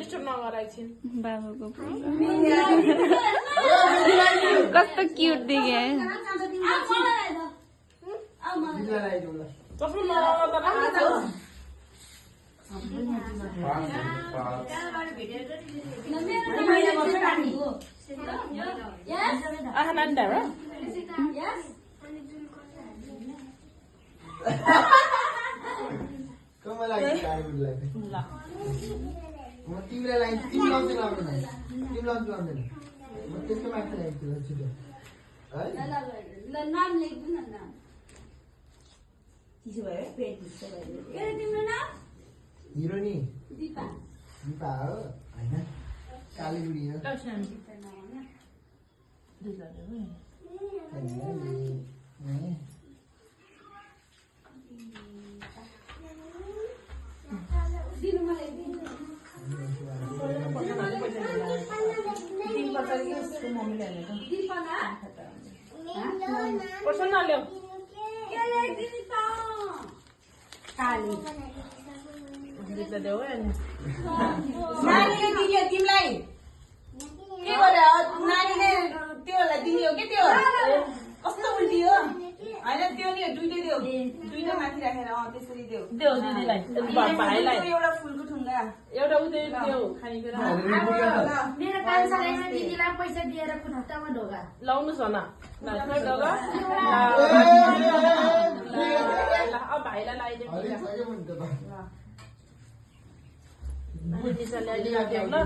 Disturb नगराइछिन् बाबुको कस्तो cute देखे कस्तो नगर्दा Ananda, right? Yes. Kamu lagi cari lagi. Mau tim lain, tim lawan mana? Tim lawan mana? Mau tim ke mana lagi tu sudah? Nam lagi tu nam. Siapa ya? Pedi siapa ya? Kira tim mana? Hero ni. Dipa. Dipa, ayah. Kali budi ya. Person नल्याउ दिप्ला देऊ अनि नानीले दियो तिमीलाई के गर्यो नानीले त्योलाई दियो के त्यो कस्तो उल्टी हो हैन त्यो नि दुईटै देऊ दुईटै माथि राखेर त्यसरी देऊ देऊ दिदीलाई भाइलाई एउटा फुलको ठुङ्गा एउटा उतै देऊ खानेकुरा मेरो कान्छालाई दिदीलाई पैसा दिएर खुट्टामा ढोगा लाउनुस् भन ढोगा अब भाइलाई लगाइदिनु Ada saya pun tak. दिदीलाई ल्याइदिनु ल